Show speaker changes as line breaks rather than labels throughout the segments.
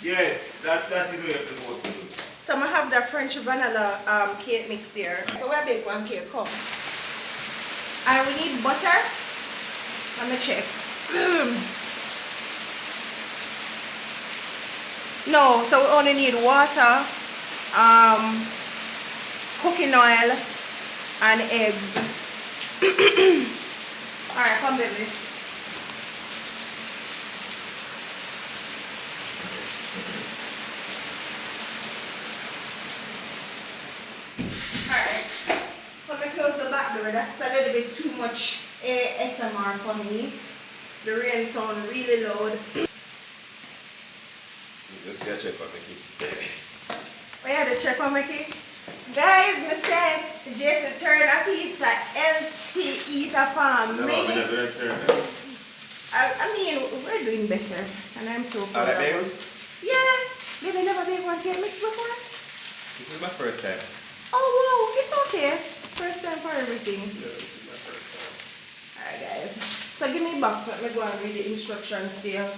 Yes, that is what you're supposed to do.
So I have the French vanilla cake mix here. So we'll bake one cake, come. And we need butter. Let me check. No, so we only need water, cooking oil, and eggs. Alright, come baby. Alright, so I'm going to close the back door. That's a little bit too much ASMR for me. The rain sound really loud.
Just get a check on Mickey.
We had to check on Mickey. Guys, I said Jason turn a piece of LT eater for me.
No, we're not going to turn it.
I mean, we're doing better. And I'm so proud of us. Yeah. Baby, never made one cake mix before?
This is my first time.
Oh, wow. It's okay. First time for everything.
Yeah, this is my first time.
Alright, guys. So give me a box. Let me go and read the instructions there.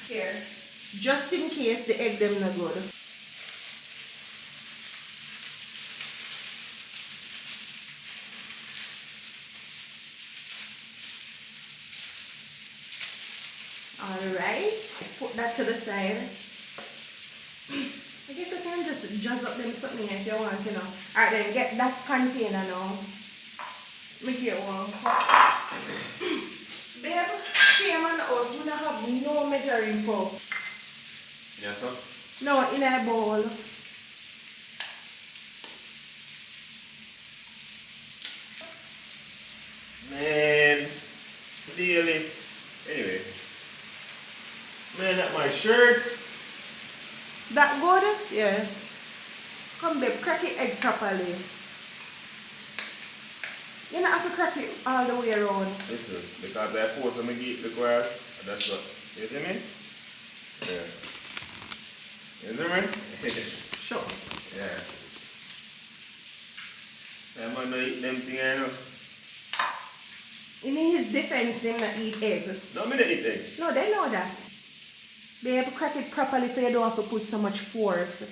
Here. Just in case the egg them not good. Alright, put that to the side. I guess I can just jazz up them something if you want, you know. Alright then, get that container now. Make it one. Babe, shame on us, we don't have no measuring cup.
Yes, sir?
No, in a bowl.
Man, really. Anyway. Man, that's my shirt.
That good? Yeah. Come babe, crack it egg properly. You don't have to crack it all the way around.
Listen, because I force them to get the grass, and that's what. You see me? Yeah. You see me?
Sure.
Yeah. Someone don't eat them things, I know.
In his defense, he not eat egg.
No, me don't eat egg.
No, they know that. Babe, crack it properly so you don't have to put so much force.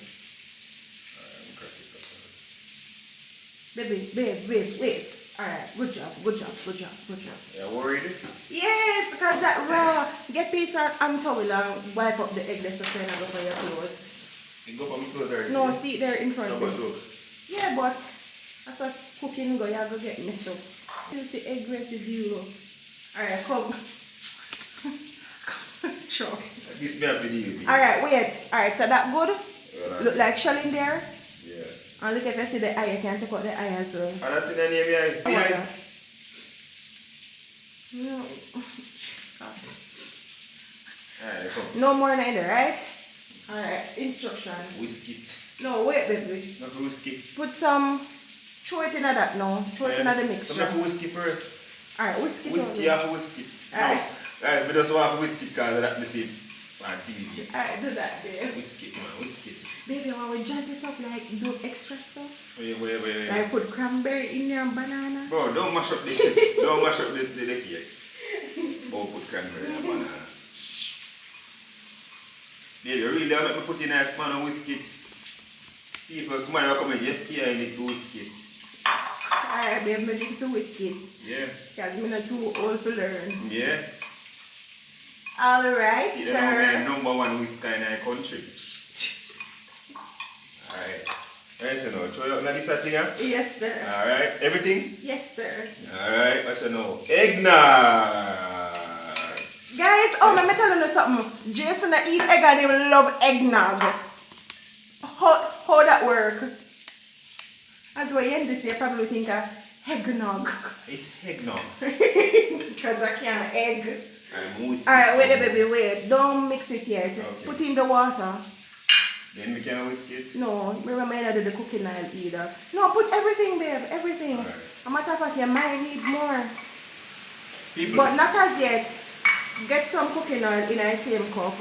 Alright, crack it
Baby, babe, wait. Alright, good job.
Yeah, worried?
Yes, because that raw. Get piece of towel and wipe up the egg that's so you go for your clothes.
You go for my clothes already?
No, see it there in front
No,
of
but
you.
look.
Yeah, but as a cooking go, you have to get messed up. You see egg residue. Alright, come. Sure.
This me have to deal with.
Alright, wait. Alright, so that good?
Yeah,
Look like shell in there?
Yeah.
And look if you see the eye, you can take out the eye as well.
And I see the name behind. Behind.
No.
Alright, come.
No more neither, right? Alright, instruction.
Whisk it.
No, wait, baby.
Not whisk it.
Put some, throw it in that now. Throw it in the
So
mixture.
I have to whisk it first.
Alright, whisk it.
Whisk it, you have to whisk it.
Alright.
Guys, we just want to whisk it because of that me see on TV.
Alright, do that there.
Whisk it, man, whisk it.
Baby, when we jazz it up, like, do extra stuff.
Wait.
Like, put cranberry in there and banana.
Bro, don't mash up this. Don't mash up the cake. Oh, put cranberry and banana. Baby, you really don't make me put in a spoon and whisk it. People, somebody will come in, yes, yeah, you need to whisk it.
Alright, baby, I need to whisk it.
Yeah.
Because I'm not too old to learn.
Yeah.
Alright,
See,
sir.
they're number one whisker in our country. Alright. Alright, so now, throw it out this thing, huh?
Yes, sir.
Alright, everything?
Yes, sir.
Alright, what you know? Eggnog!
Guys, oh, let me tell you something. Jason that eat egg and he will love eggnog. How that work? As well, you this, you probably think of eggnog.
It's eggnog.
Because I can't egg.
Alright,
wait, baby, wait. Don't mix it yet.
Okay.
Put in the water.
Then we can whisk it?
No, remember I do the cooking oil either. No, put everything, babe. Everything.
Alright.
A matter of fact, you might need more.
People,
But not as yet. Get some cooking oil in a same cup.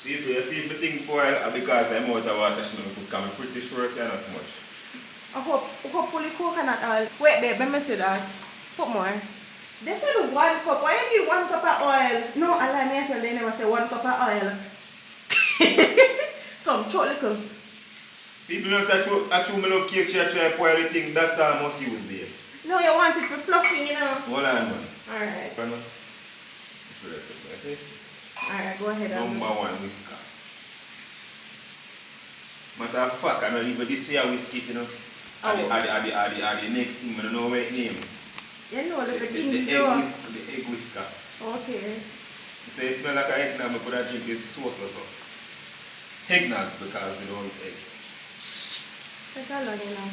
people, you see if the thing boil because I'm out of water, so I'm pretty sure it's not so much.
Hopefully coconut oil. Wait, babe, let me see that. Put more. They said 1 cup. Why you need 1 cup of oil? No, I lie, me tell they never say 1 cup of oil. Come, throw little.
People know say I chew me love cake, she try pour everything, that's all I must use, babe.
No, you want it for fluffy, you know.
Hold on, man.
Alright.
See?
Alright, go ahead.
Number 1 whisker. Matter of fact, I don't even this for your whiskey, you know.
Oh.
The next thing, I don't know what it name.
You know, the
The egg whisker.
Okay.
You say it smell like an eggnog, but I drink this sauce or so. Eggnog because we don't eat egg.
Take a look, you know.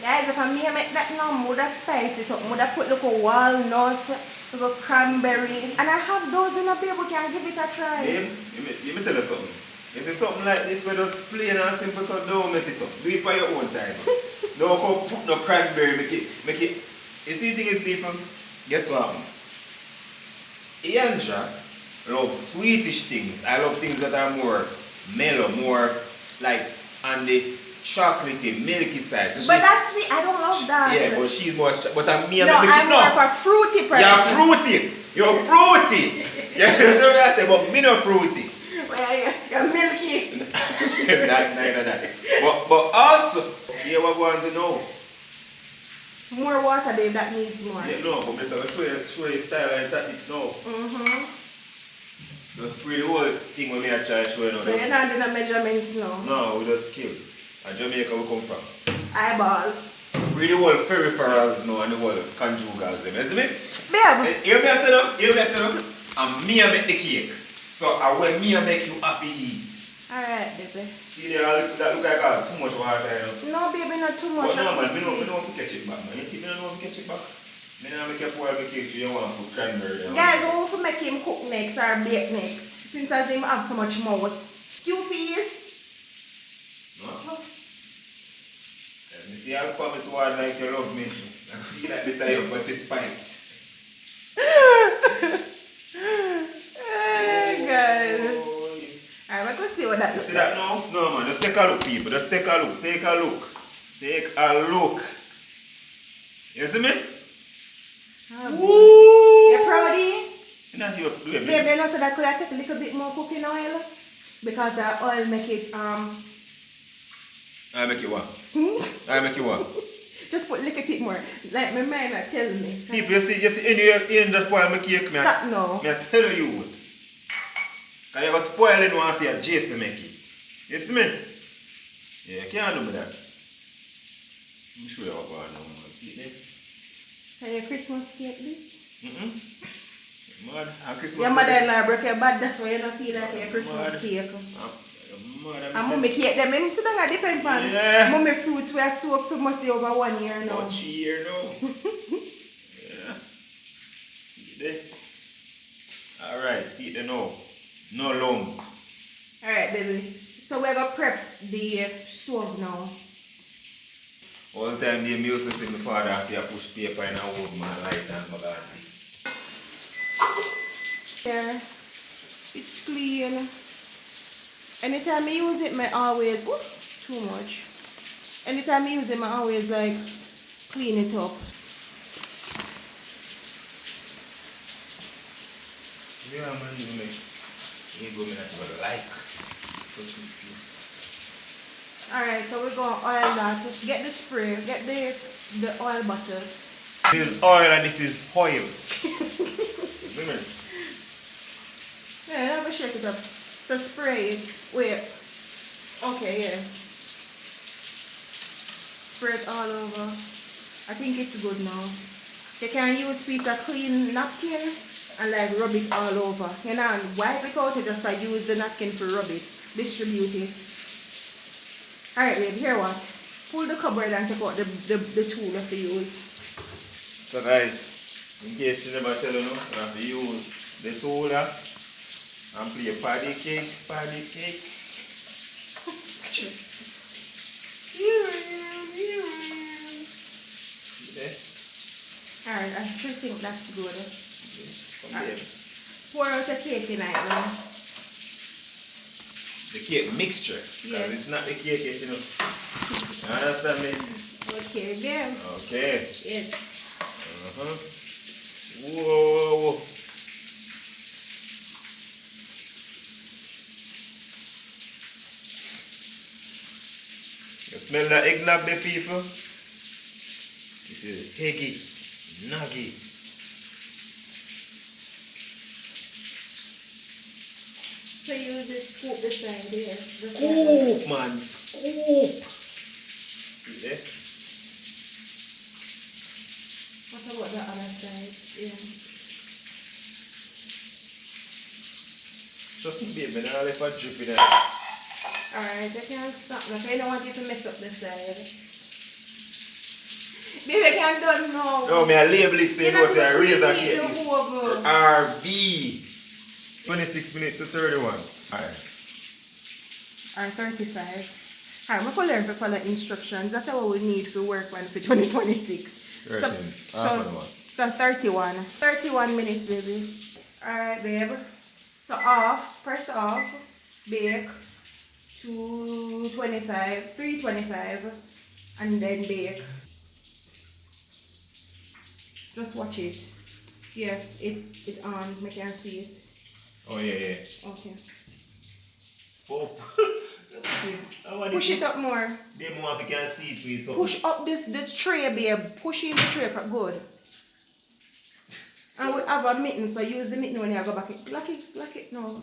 Guys, if I make that now, I would spice it up. I would put like a walnut, like a cranberry. And I have those in a baby, we can give it a try.
Babe, let me tell you something. You see something like this where just plain and simple, so don't mess it up. Do it by your own time. Don't go put no cranberry, make it. You see the thing is, people, guess what? Ianja loves sweetish things. I love things that are more mellow, more like on the chocolatey, milky side. So
but that's sweet, I don't love that.
yeah, but she's more, but I'm me,
no, I'm more of a fruity person.
You're fruity. You're fruity. Yeah, that's what I say, but me not fruity.
Well, you're milky.
But also, you what want to know.
More water, babe, that needs more.
Yeah, no, but I'm show you style and tactics now. Just spray the whole thing when I try to show you now.
So you're not doing the measurements now?
No, we just skill. And Jamaica we come from.
Eyeball.
Spray the whole peripherals now and the whole conjugals them, you see me?
Babe.
Hear me I say up, and me I make the cake. So when me I make you happy eat.
Alright, baby.
See there, that look like too much water, you know.
No, baby, not too much.
But no, man, we don't want to catch it back, man. You don't want to catch it back. Me not make you pour the cake to you want to put cranberry.
Guys, we want to make him cook next or bake next. Since as him have so much mouth. Stew peas.
No, it's not. Let me see how come it toward like you love me. I feel like the tie but it's spiked.
Hey, guys. Alright, we're going to see what that looks like.
See that now? No, man, just take a look, people. Just take a look. Take a look. Take a look. You see me? Woo!
You proud?
You're not even doing
Babe, you know so that could I take a little bit more cooking oil? Because the oil make it
I make you one. I make you one.
just put a little bit more. Like my mind not telling me.
People, you see, anyway, you just spoil my cake.
Stop now.
I tell you what. Because you was spoiling once see a Jason make it. You see me? Yeah, you can't do me that. I'm sure you're going to see it there.
Can your Christmas cake this?
Mad. And Christmas
Your mother-in-law broke your bad, that's why you don't feel like your Christmas cake. And mommy cake them, I'm still going to depend on.
Yeah.
Mommy fruits were soaked for must be over 1 year now.
1 year now. Yeah. See it there. Alright, see it there now. No lump.
Alright, baby. So we're going to prep the stove now.
All the time the music see my father have to push paper in a wood man light and bag and things.
There. It's clean. Anytime I use it, I always, too much. Anytime I use it, I always like clean it up.
Yeah, man, you go me that like. Touch my skin.
Alright, so we're going to oil that. Get the spray, get the oil bottle.
This is oil and this is oil. Remember?
Yeah, let me shake it up. So spray it. Wait. Okay, yeah. Spray it all over. I think it's good now. You can use a piece of clean napkin and like rub it all over. You know, and wipe it out, you just like use the napkin to rub it. Distribute it. Alright, babe, here what? Pull the cupboard and check out the tool that you use.
So guys, in case you never tell you, you have to use the tool and play paddy cake.
Alright, I should think that's good.
Right.
Pour out the cake in it now.
The cake mixture.
Yes.
It's not the cake yet, you know. You understand me?
Okay, then.
Okay.
Yes.
Whoa. You smell that eggnog there, people? This is eggy, nuggy.
So you just scoop this side here.
Scoop, man, scoop. See there?
What about the other side? Yeah.
Trust me, babe, I don't let it drip in there.
Alright, I can't stop now. I don't want you to mess up the side. Baby, I can't do it now.
No, me I label it so you know say I raise a cake.
Over.
RV. 26 minutes to 31. Alright.
Or 35. Alright, I'm going to learn to follow instructions. That's what we need to work on for 2026.
13.
So 31. 31 minutes, baby. Alright, babe. So off, first off, bake 225, 325, and then bake. Just watch it. Yeah, it on. I can see it.
Oh yeah.
Okay.
Oh.
Push it up more.
They more if you can see it please.
Push up the tray, babe. Push in the tray, good. And we have a mitten, so use the mitten when you go back. Lock it, no.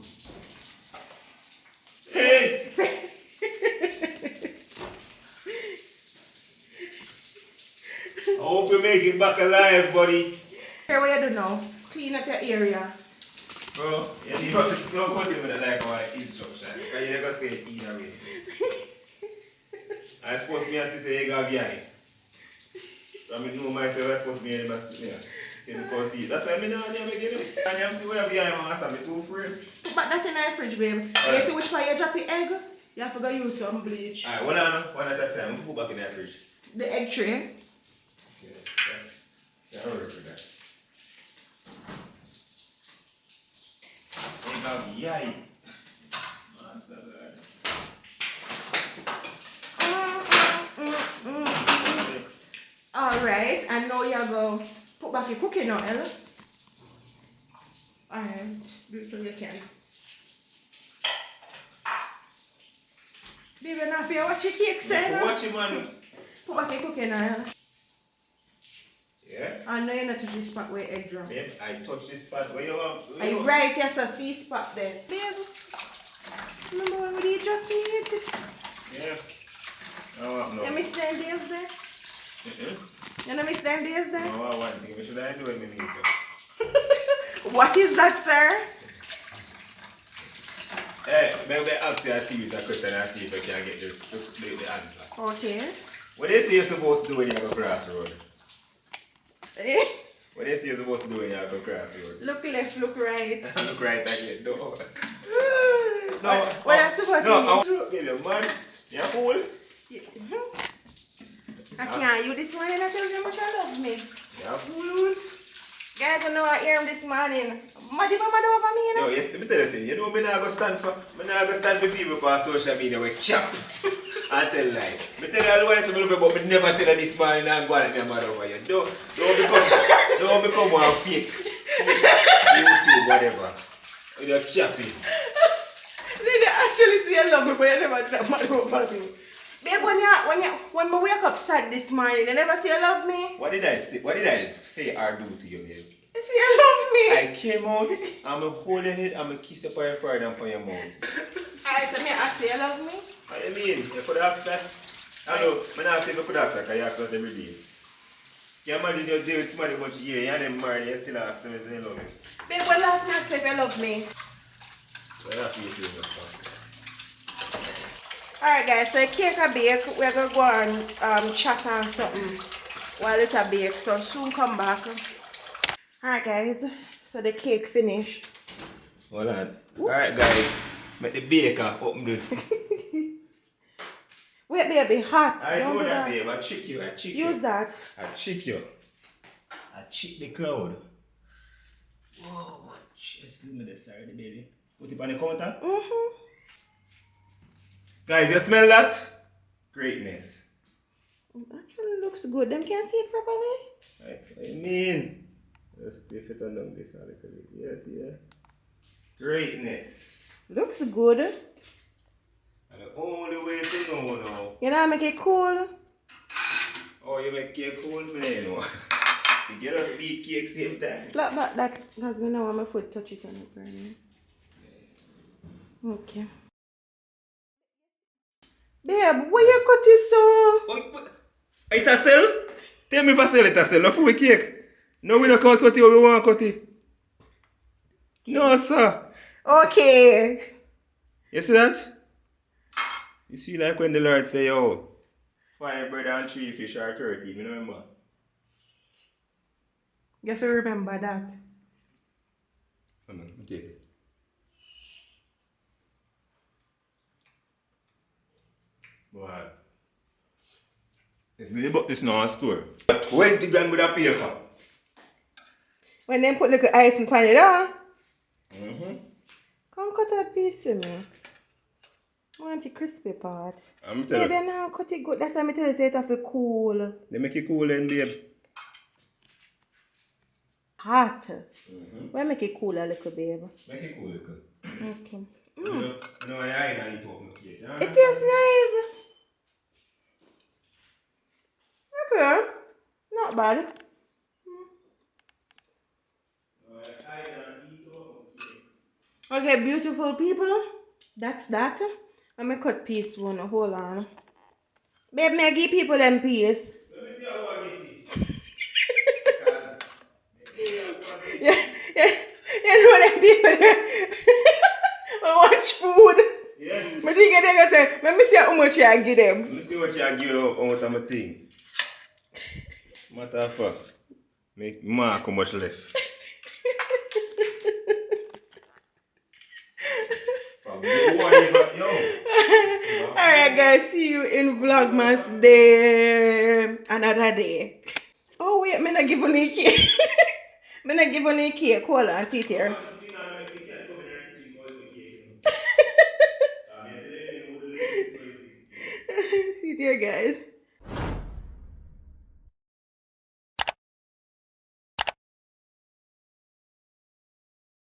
Hey! I hope you make it back alive, buddy.
Here, what you do now? Clean up your area.
Bro, you don't go to me like our instruction. Because you're going to say it either way. I force me to say you got behind. I mean, know myself, I force me to because see, that's why I don't make it. And I'm see where behind my ass, I'm too afraid.
But that's in our fridge, babe.
Right.
You see which part you drop your egg? You have to go use some bleach.
Alright, one at a time. Put back in that fridge.
The egg tray.
Yeah, I'll work with that. Egg of yay.
Alright, and now you're going to put back your cooking oil. Alright, do it so you can. Baby, now if you watch your cake, say
Yeah, watch it, man.
put back your cooking oil.
Yeah?
I know you're not touching this spot where egg drop.
Babe, I touch this part. Where you want?
I right, yes, I see spot there. Babe, remember when we did just eat?
Yeah. No, no.
You miss them days there? You know miss them days there?
No, one thing. We should have do it, Minister.
What is that, sir?
Hey, maybe ask you a series of questions and see if I can get the answer.
Okay.
What do you say you're supposed to do when you go across the road?
Eh?
What do you say you're supposed to do when you go across the road?
Look left, look right.
Look right again. No.
What I'm supposed to
do? No, man. You're a fool.
do? I can't. You this morning I tell you how much I love me.
You're a fool.
Guys, I know I hear him this morning. Madi mama do over me, you know?
Yo, yes, let me tell you something. You know, I'm not going to stand for people on social media with cap. I tell you like. I tell you all the time, but I never tell you this morning I'm going to mad over you. Don't become one fake. YouTube, whatever. With your capping.
Did you actually say I love me, but you never mad over me? Babe, when I wake up sad this morning, you never say you love me?
What did I say? What did I say or do to you, babe?
You say you love me?
I came out, I'm going to hold your head, I'm going to kiss you for your forehead and for your mouth.
Alright, so me ask you, you love me?
What do you mean? You could ask that? I know, I'm not saying you could ask that because you ask that every day. Can you imagine you deal with somebody about a year, you're not married, you still ask them if they love you?
Babe, when last night say if you love me?
So you have to eat it.
Alright guys, so cake a bake, we're going to go and chat on something while it's a bake, so soon come back. Alright guys, so the cake finished.
Hold on. Alright guys, make the baker open the...
Wait baby, hot.
I
Don't
know
do
that babe, I trick you,
Use that.
I trick you. I trick the crowd. Whoa, excuse me, sorry baby. Put it on the counter.
Mm-hmm.
Guys, you smell that? Greatness.
Actually looks good. Them can see it properly.
I mean, just lift it along this a little bit. Yes, yeah. Greatness.
Looks good.
And the only way to know now.
You know, make it cool.
Oh, you make cake cool, man, you know. You get us beat cake same time.
Look back that, because you know when my foot touch it on the burning. Okay. Babe, why you cut it so?
What? It a sell? Tell me if I sell it a sell. Not for my cake. No, we don't cut it how we want to cut it. No, sir.
Okay.
You see that? You see like when the Lord say, yo, 5 bread and 3 fish are 30. You remember?
You have to remember that.
Come on, take it. What? If we bought this now at store. 20 grand with a paper.
When they put little ice in pan it on. Come cut that piece with me. I want the crispy part.
I'm telling
Baby,
you.
now cut it good. That's why I tell you say it have to cool.
They make it cool then, babe.
Hot. Why make it cool a little, babe?
Make it cool, little.
Okay.
No, I need to open the cake.
It is nice. Okay. Not bad. Okay, beautiful people. That's that. I'm gonna cut piece one. Hold on. Babe, may I give people them piece?
Let me see how I get it.
Yeah. You know them people there. Watch food.
Yeah.
But you gonna say, let me see how much I give them.
Let me see what you give out of my thing. Matter of fact, make mark how much left.
Alright guys, see you in Vlogmas Day. Another day. Oh wait, me not give any cake. Me not give any cake. Hold on, see it here. See it here guys.